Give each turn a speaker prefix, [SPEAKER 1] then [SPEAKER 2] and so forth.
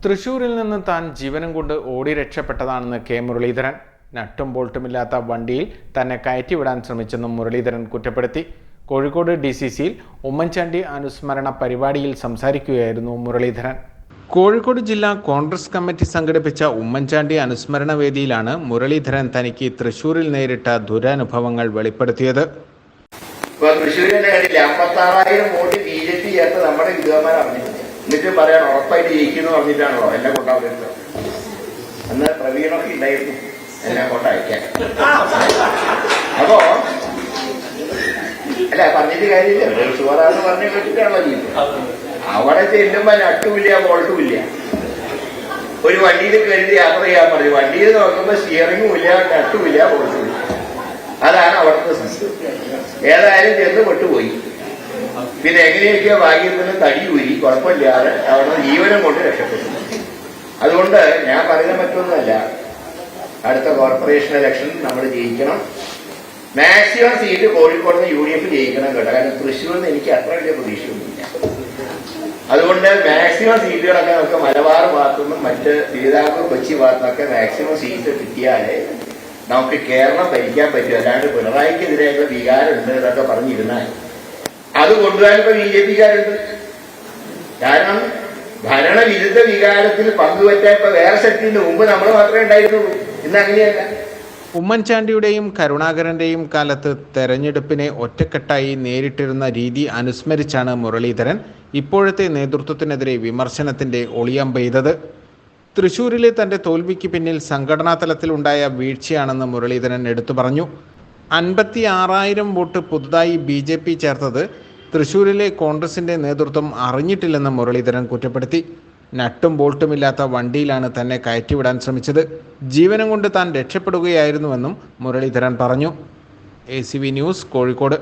[SPEAKER 1] തൃശൂരിൽ നിന്ന് താൻ ജീവനും കൊണ്ട് ഓടി രക്ഷപ്പെട്ടതാണെന്ന് കെ മുരളീധരൻ. നട്ടും ബോൾട്ടുമില്ലാത്ത വണ്ടിയിൽ തന്നെ കയറ്റിവിടാൻ ശ്രമിച്ചെന്നും മുരളീധരൻ കുറ്റപ്പെടുത്തി. കോഴിക്കോട് DCCയിൽ ഉമ്മൻചാണ്ടി അനുസ്മരണ പരിപാടിയിൽ സംസാരിക്കുകയായിരുന്നു മുരളീധരൻ. കോഴിക്കോട് ജില്ലാ കോൺഗ്രസ് കമ്മിറ്റി സംഘടിപ്പിച്ച ഉമ്മൻചാണ്ടി അനുസ്മരണ വേദിയിലാണ് മുരളീധരൻ തനിക്ക് തൃശൂരിൽ നേരിട്ട ദുരനുഭവങ്ങൾ വെളിപ്പെടുത്തിയത്.
[SPEAKER 2] തൃശ്ശൂരിന്റെ കാര്യത്തിൽ 56,000 വോട്ട് BJP ചേർത്ത് നമ്മുടെ വിദ്വാന്മാർ അറിഞ്ഞിട്ടുണ്ട്. എന്നിട്ട് പറയാൻ ഉറപ്പായിട്ട് ജയിക്കുന്നു പറഞ്ഞിട്ടാണോ എന്നെ കൊണ്ടാവുന്നത്? അന്ന് പ്രവീണൊക്കെ ഉണ്ടായിരുന്നു എന്നെ കൊണ്ടയക്കാൻ. അപ്പോ അല്ല പറഞ്ഞിട്ട് കാര്യമില്ല, ഷുവറാന്ന് പറഞ്ഞു കേട്ടിട്ടാണല്ലോ ജീവിതം. അവിടെ ചെല്ലുമ്പോ നട്ടുമില്ല ബോൾട്ടുമില്ല. ഒരു വണ്ടിയിൽ കരുതി യാത്ര ചെയ്യാൻ പറഞ്ഞു. വണ്ടിയിൽ നോക്കുമ്പോ സ്റ്റിയറിംഗും ഇല്ല, നട്ടുമില്ല, ബോൾട്ടുമില്ല. അതാണ് അവിടുത്തെ സിസ്റ്റം. ഏതായാലും ചെന്ന് പെട്ടുപോയി. പിന്നെ എങ്ങനെയൊക്കെയോ ഭാഗ്യത്തിന് തടി ഊരി കുഴപ്പമില്ലാതെ അവിടെ ജീവനം കൊണ്ട് രക്ഷപ്പെട്ടു. അതുകൊണ്ട് ഞാൻ പറയുന്ന മറ്റൊന്നുമല്ല, അടുത്ത കോർപ്പറേഷൻ ഇലക്ഷൻ നമ്മൾ ജയിക്കണം. മാക്സിമം സീറ്റ് കോഴിക്കോട് നിന്ന് UDF ജയിക്കണം കേട്ടോ. കാരണം തൃശ്ശൂരിൽ നിന്ന് എനിക്ക് അത്ര വലിയ പ്രതീക്ഷയൊന്നുമില്ല. അതുകൊണ്ട് മാക്സിമം സീറ്റുകളൊക്കെ നമുക്ക് മലബാർ ഭാഗത്തുനിന്നും മറ്റ് തിരുവിതാംകൂർ കൊച്ചി ഭാഗത്തുനിന്നൊക്കെ മാക്സിമം സീറ്റ് കിട്ടിയാലേ നമുക്ക് കേരളം ഭരിക്കാൻ പറ്റും. അല്ലാണ്ട് പിണറായിക്കെതിരെയുള്ള വികാരമുണ്ട് എന്നൊക്കെ പറഞ്ഞിരുന്നാൽ അത് കൊണ്ടുപോകാൻ ഇപ്പൊ BJPക്കാരുണ്ട്. കാരണം ഭരണവിരുദ്ധ വികാരത്തിൽ പങ്കുവറ്റാൻ ഇപ്പൊ വേറെ ശക്തിന്റെ മുമ്പ് നമ്മൾ മാത്രമേ ഉണ്ടായിരുന്നുള്ളൂ. ഇന്ന് അങ്ങനെയല്ല.
[SPEAKER 1] ഉമ്മൻചാണ്ടിയുടെയും കരുണാകരന്റെയും കാലത്ത് തെരഞ്ഞെടുപ്പിനെ ഒറ്റക്കെട്ടായി നേരിട്ടിരുന്ന രീതി അനുസ്മരിച്ചാണ് മുരളീധരൻ ഇപ്പോഴത്തെ നേതൃത്വത്തിനെതിരെ വിമർശനത്തിന്റെ ഒളിയമ്പെയ്തത്. തൃശൂരിലെ തന്റെ തോൽവിക്ക് പിന്നിൽ സംഘടനാ തലത്തിലുണ്ടായ വീഴ്ചയാണെന്ന് മുരളീധരൻ എടുത്തു പറഞ്ഞു. 56,000 വോട്ട് പുതുതായി BJP ചേർത്തത് തൃശൂരിലെ കോൺഗ്രസിന്റെ നേതൃത്വം അറിഞ്ഞിട്ടില്ലെന്ന് മുരളീധരൻ കുറ്റപ്പെടുത്തി. നട്ടും ബോൾട്ടുമില്ലാത്ത വണ്ടിയിലാണ് തന്നെ കയറ്റിവിടാൻ ശ്രമിച്ചത്. ജീവനം കൊണ്ട് താൻ രക്ഷപ്പെടുകയായിരുന്നുവെന്നും മുരളീധരൻ പറഞ്ഞു. ACV news, Kozhikode.